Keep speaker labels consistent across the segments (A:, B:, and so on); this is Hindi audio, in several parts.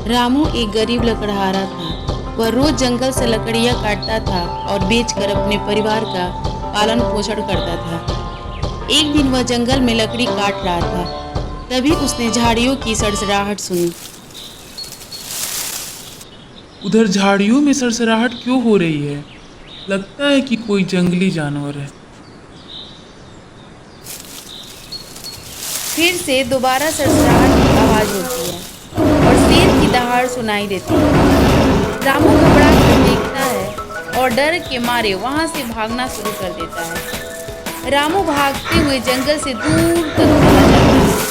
A: रामू एक गरीब लकड़हारा था। वह रोज जंगल से लकड़ियाँ काटता था और बेचकर अपने परिवार का पालन पोषण करता था। एक दिन वह जंगल में लकड़ी काट रहा था, तभी उसने झाड़ियों की सड़सड़ाहट सुनी।
B: उधर झाड़ियों में सरसराहट क्यों हो रही है? लगता है कि कोई जंगली जानवर है।
A: फिर से दोबारा सड़सड़ाहट की आवाज होती है और शेर की दहाड़ सुनाई देती है। रामू घबरा कर देखता है और डर के मारे वहां से भागना शुरू कर देता है। रामू भागते हुए जंगल से दूर तक चला जाता है।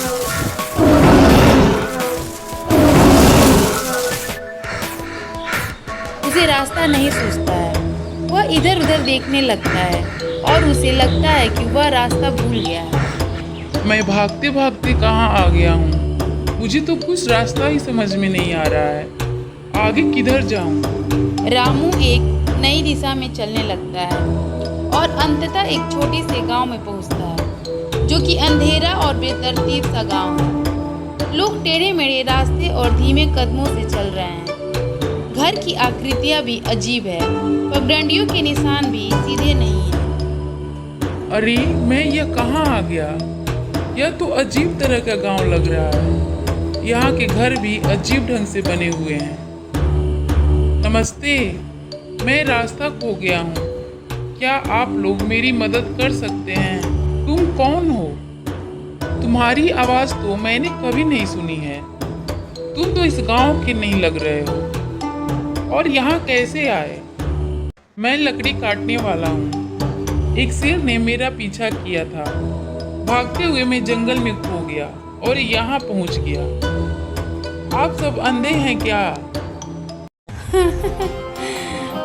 A: उसे रास्ता नहीं सूझता है। वह इधर उधर देखने लगता है और उसे लगता है कि वह रास्ता भूल गया है।
B: मैं भागते भागते कहाँ आ गया हूँ? मुझे तो कुछ रास्ता ही समझ में नहीं आ रहा है। आगे किधर जाऊँ?
A: रामू एक नई दिशा में चलने लगता है और अंततः एक छोटे से गांव में पहुंचता है, जो कि अंधेरा और बेतरतीब सा गांव है। लोग टेढ़े मेढ़े रास्ते और धीमे कदमों से चल रहे हैं। घर की आकृतियां भी अजीब है, पगडंडियों के निशान भी सीधे नहीं है।
B: अरे मैं यह कहाँ आ गया? यह तो अजीब तरह का गांव लग रहा है। यहाँ के घर भी अजीब ढंग से बने हुए हैं। नमस्ते, मैं रास्ता खो गया हूँ। क्या आप लोग मेरी मदद कर सकते हैं? तुम कौन हो? तुम्हारी आवाज़ तो मैंने कभी नहीं सुनी है। तुम तो इस गांव के नहीं लग रहे हो। और यहाँ कैसे आए? मैं लकड़ी काटने वाला हूँ। एक शेर ने मेरा पीछा किया था। भागते हुए मैं जंगल में खो गया और यहाँ पहुँच गया। आप सब अंधे हैं क्या?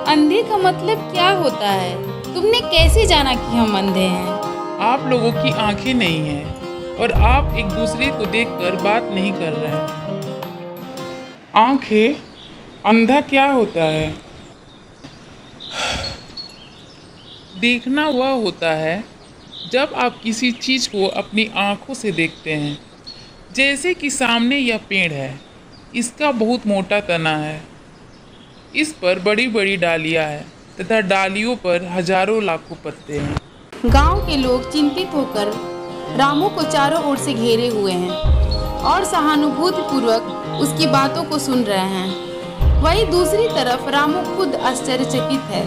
A: अंधे का मतलब क्या होता है? तुमने कैसे जाना कि हम अंधे हैं?
B: आप लोगों की आंखें नहीं हैं और आप एक दूसरे को देखकर बात नहीं कर रहे हैं। आंखें? अंधा क्या होता है? देखना वह होता है जब आप किसी चीज़ को अपनी आंखों से देखते हैं। जैसे कि सामने यह पेड़ है। इसका बहुत मोटा तना है। इस पर बड़ी बड़ी डालियां हैं तथा डालियों पर हजारों लाखों पत्ते हैं।
A: गांव के लोग चिंतित होकर रामू को चारों ओर से घेरे हुए हैं और सहानुभूतिपूर्वक उसकी बातों को सुन रहे हैं। वहीं दूसरी तरफ रामू खुद आश्चर्यचकित है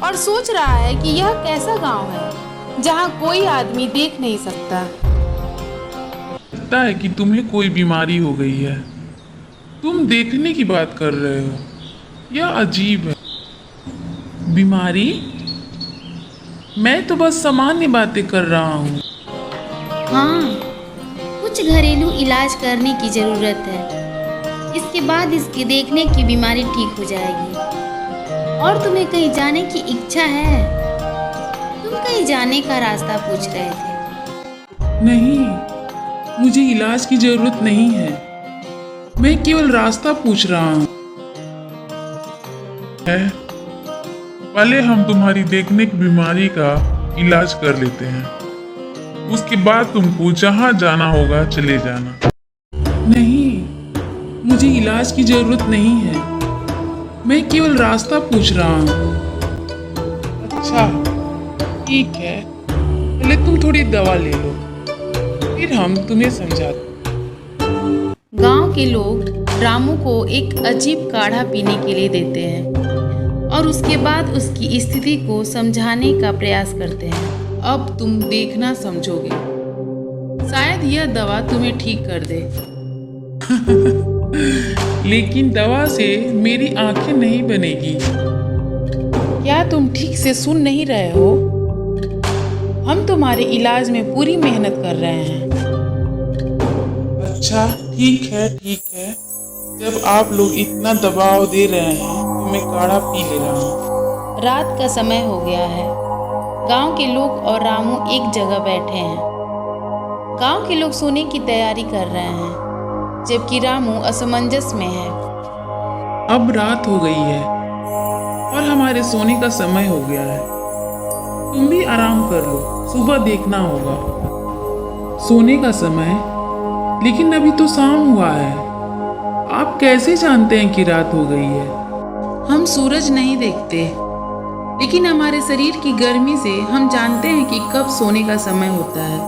A: और सोच रहा है कि यह कैसा गांव है जहां कोई आदमी देख नहीं सकता।
B: लगता है कि तुम्हें कोई बीमारी हो गई है। तुम देखने की बात कर रहे हो। यह अजीब है। बीमारी? मैं तो बस सामान्य बातें कर रहा हूँ।
C: हाँ, कुछ घरेलू इलाज करने की ज़रूरत है। इसके बाद इसके देखने की बीमारी ठीक हो जाएगी। और तुम्हें कहीं जाने की इच्छा है? तुम कहीं जाने का रास्ता पूछ रहे थे।
B: नहीं, मुझे इलाज की जरूरत नहीं है। मैं केवल रास्ता पूछ रहा हूँ। पहले हम तुम्हारी देखने की बीमारी का इलाज कर लेते हैं। उसके बाद तुमको जहाँ जाना होगा चले जाना। नहीं, मुझे इलाज की जरूरत नहीं है। मैं केवल रास्ता पूछ रहा हूँ। अच्छा, ठीक है। पहले तुम थोड़ी दवा ले लो, फिर हम तुम्हें समझाते।
A: गांव के लोग रामू को एक अजीब काढ़ा पीने के लिए देते हैं और उसके बाद उसकी स्थिति को समझाने का प्रयास करते हैं। अब तुम देखना समझोगे। शायद यह दवा तुम्हें ठीक कर दे।
B: लेकिन दवा से मेरी आंखें नहीं बनेगी।
A: क्या तुम ठीक से सुन नहीं रहे हो? हम तुम्हारे इलाज में पूरी मेहनत कर रहे हैं।
B: अच्छा, ठीक है, ठीक है। जब आप लोग इतना दबाव दे रहे हैं तो मैं काढ़ा पी ले रहा हूँ।
A: रात का समय हो गया है। गांव के लोग और रामू एक जगह बैठे हैं। गांव के लोग सोने की तैयारी कर रहे हैं, जबकि रामू असमंजस में है।
B: अब रात हो गई है और हमारे सोने का समय हो गया है। तुम भी आराम कर लो, सुबह देखना होगा। सोने का समय? लेकिन अभी तो शाम हुआ है। आप कैसे जानते हैं कि रात हो गई है?
A: हम सूरज नहीं देखते, लेकिन हमारे शरीर की गर्मी से हम जानते हैं कि कब सोने का समय होता है।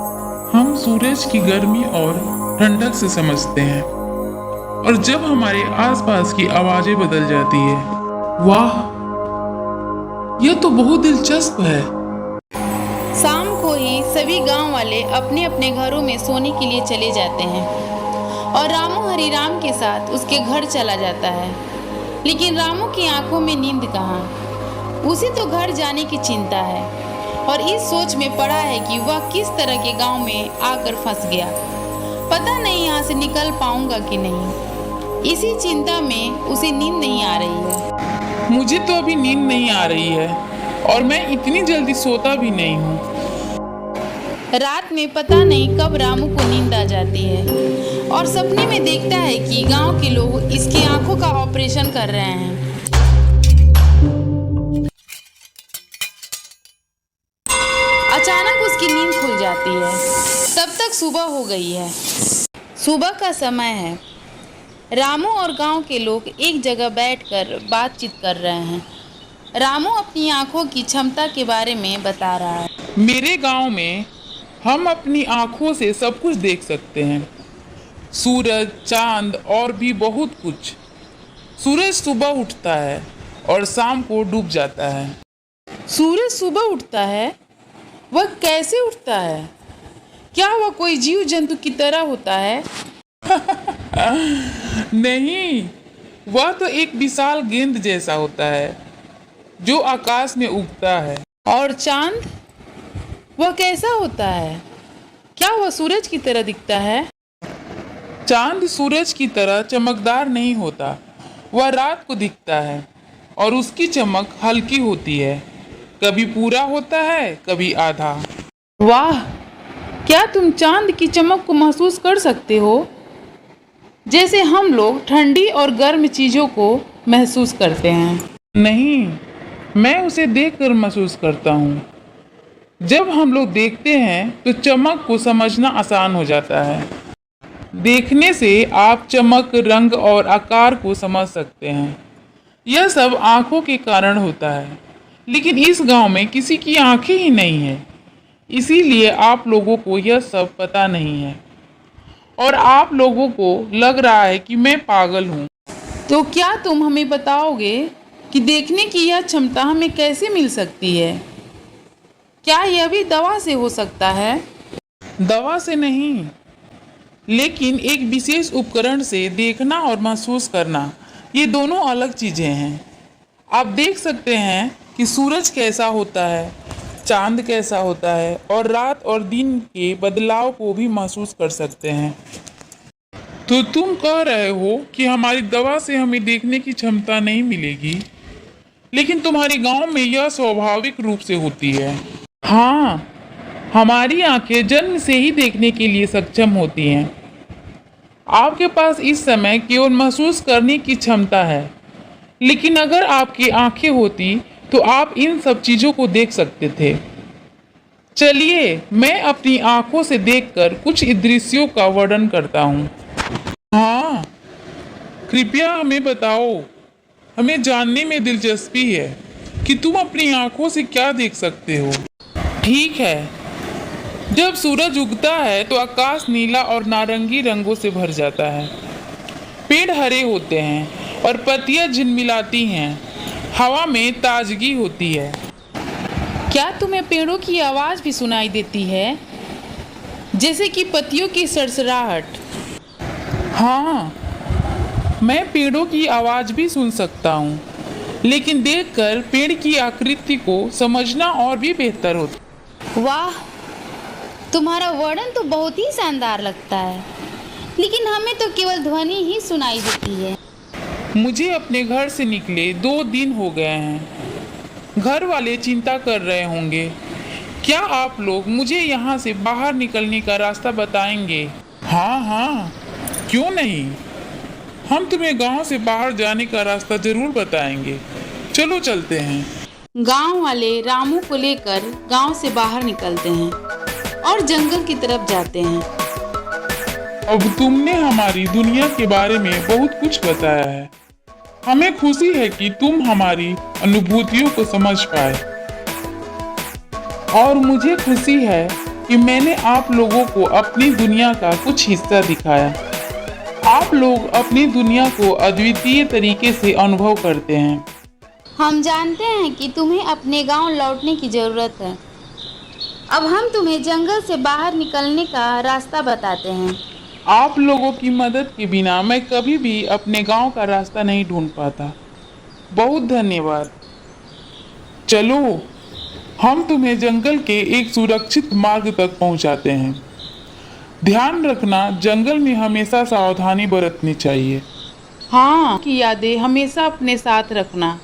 B: हम सूरज की गर्मी और ठंडक से समझते हैं, और जब हमारे आसपास की आवाजें बदल जाती है। वाह, यह तो बहुत दिलचस्प है।
A: शाम को ही सभी गांव वाले अपने अपने घरों में सोने के लिए चले जाते हैं और रामू हरिराम के साथ उसके घर चला जाता है। लेकिन रामू की आंखों में नींद कहाँ, उसे तो घर जाने की चिंता है और इस सोच में पड़ा है कि वह किस तरह के गांव में आकर फंस गया। पता नहीं यहाँ से निकल पाऊंगा कि नहीं। इसी चिंता में उसे नींद नहीं आ रही है।
B: मुझे तो अभी नींद नहीं आ रही है और मैं इतनी जल्दी सोता भी नहीं हूँ।
A: रात में पता नहीं कब रामू को नींद आ जाती है और सपने में देखता है कि गांव के लोग इसकी आंखों का ऑपरेशन कर रहे हैं। अचानक उसकी नींद खुल जाती है। तब तक सुबह हो गई है। सुबह का समय है। रामू और गांव के लोग एक जगह बैठकर बातचीत कर रहे हैं। रामू अपनी आंखों की क्षमता के बारे में बता रहा है।
B: मेरे गांव में हम अपनी आंखों से सब कुछ देख सकते हैं, सूरज, चांद और भी बहुत कुछ। सूरज सुबह उठता है और शाम को डूब जाता है।
A: सूरज सुबह उठता है? वह कैसे उठता है? क्या वह कोई जीव जंतु की तरह होता है?
B: नहीं, वह तो एक विशाल गेंद जैसा होता है जो आकाश में उगता है।
A: और चांद, वह कैसा होता है? क्या वह सूरज की तरह दिखता है?
B: चांद सूरज की तरह चमकदार नहीं होता। वह रात को दिखता है और उसकी चमक हल्की होती है, कभी पूरा होता है, कभी आधा।
A: वाह, क्या तुम चांद की चमक को महसूस कर सकते हो, जैसे हम लोग ठंडी और गर्म चीज़ों को महसूस करते हैं?
B: नहीं, मैं उसे देखकर महसूस करता हूँ। जब हम लोग देखते हैं तो चमक को समझना आसान हो जाता है। देखने से आप चमक, रंग और आकार को समझ सकते हैं। यह सब आँखों के कारण होता है, लेकिन इस गांव में किसी की आंखें ही नहीं है, इसीलिए आप लोगों को यह सब पता नहीं है और आप लोगों को लग रहा है कि मैं पागल हूँ।
A: तो क्या तुम हमें बताओगे कि देखने की यह क्षमता हमें कैसे मिल सकती है? क्या यह भी दवा से हो सकता है?
B: दवा से नहीं, लेकिन एक विशेष उपकरण से देखना और महसूस करना, ये दोनों अलग चीज़ें हैं। आप देख सकते हैं कि सूरज कैसा होता है, चांद कैसा होता है और रात और दिन के बदलाव को भी महसूस कर सकते हैं। तो तुम कह रहे हो कि हमारी दवा से हमें देखने की क्षमता नहीं मिलेगी, लेकिन तुम्हारे गांव में यह स्वाभाविक रूप से होती है। हाँ, हमारी आंखें जन्म से ही देखने के लिए सक्षम होती हैं। आपके पास इस समय केवल महसूस करने की क्षमता है, लेकिन अगर आपकी आंखें होती तो आप इन सब चीज़ों को देख सकते थे। चलिए, मैं अपनी आंखों से देखकर कुछ दृश्यों का वर्णन करता हूँ। हाँ, कृपया हमें बताओ। हमें जानने में दिलचस्पी है कि तुम अपनी आंखों से क्या देख सकते हो। ठीक है, जब सूरज उगता है तो आकाश नीला और नारंगी रंगों से भर जाता है। पेड़ हरे होते हैं और पत्तियां झिलमिलाती हैं। हवा में ताजगी होती है।
A: क्या तुम्हें पेड़ों की आवाज़ भी सुनाई देती है, जैसे कि पत्तियों की सरसराहट?
B: हाँ, मैं पेड़ों की आवाज़ भी सुन सकता हूँ, लेकिन देखकर पेड़ की आकृति को समझना और भी बेहतर होता।
C: वाह, तुम्हारा वर्णन तो बहुत ही शानदार लगता है, लेकिन हमें तो केवल ध्वनि ही सुनाई देती है।
B: मुझे अपने घर से निकले 2 दिन हो गए हैं। घर वाले चिंता कर रहे होंगे। क्या आप लोग मुझे यहाँ से बाहर निकलने का रास्ता बताएंगे? हाँ हाँ, क्यों नहीं। हम तुम्हें गांव से बाहर जाने का रास्ता जरूर बताएंगे। चलो चलते हैं।
A: गांव वाले रामू को लेकर गांव से बाहर निकलते हैं और जंगल की तरफ जाते हैं।
B: अब तुमने हमारी दुनिया के बारे में बहुत कुछ बताया है। हमें खुशी है कि तुम हमारी अनुभूतियों को समझ पाए और मुझे खुशी है कि मैंने आप लोगों को अपनी दुनिया का कुछ हिस्सा दिखाया। आप लोग अपनी दुनिया को अद्वितीय तरीके से अनुभव करते हैं।
C: हम जानते हैं कि तुम्हें अपने गांव लौटने की ज़रूरत है। अब हम तुम्हें जंगल से बाहर निकलने का रास्ता बताते हैं।
B: आप लोगों की मदद के बिना मैं कभी भी अपने गांव का रास्ता नहीं ढूंढ पाता। बहुत धन्यवाद। चलो, हम तुम्हें जंगल के एक सुरक्षित मार्ग तक पहुंचाते हैं। ध्यान रखना, जंगल में हमेशा सावधानी बरतनी चाहिए।
A: हाँ, की यादें हमेशा अपने साथ रखना।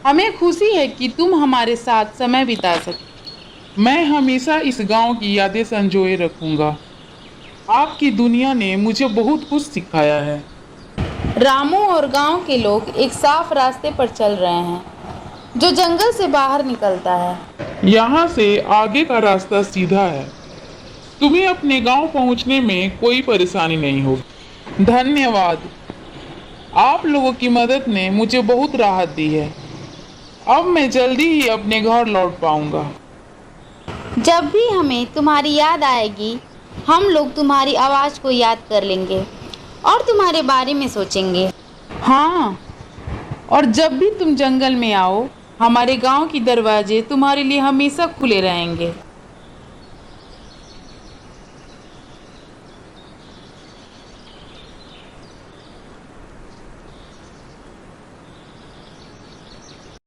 A: हमें खुशी है कि तुम हमारे साथ समय बिता सके।
B: मैं हमेशा इस गांव की यादें संजोए रखूंगा। आपकी दुनिया ने मुझे बहुत कुछ सिखाया है।
A: रामू और गांव के लोग एक साफ रास्ते पर चल रहे हैं जो जंगल से बाहर निकलता है।
B: यहाँ से आगे का रास्ता सीधा है। तुम्हें अपने गांव पहुंचने में कोई परेशानी नहीं होगी। धन्यवाद। आप लोगों की मदद ने मुझे बहुत राहत दी है। अब मैं जल्दी ही अपने घर लौट पाऊंगा।
C: जब भी हमें तुम्हारी याद आएगी, हम लोग तुम्हारी आवाज़ को याद कर लेंगे और तुम्हारे बारे में सोचेंगे।
A: हाँ, और जब भी तुम जंगल में आओ, हमारे गांव की दरवाजे तुम्हारे लिए हमेशा खुले रहेंगे।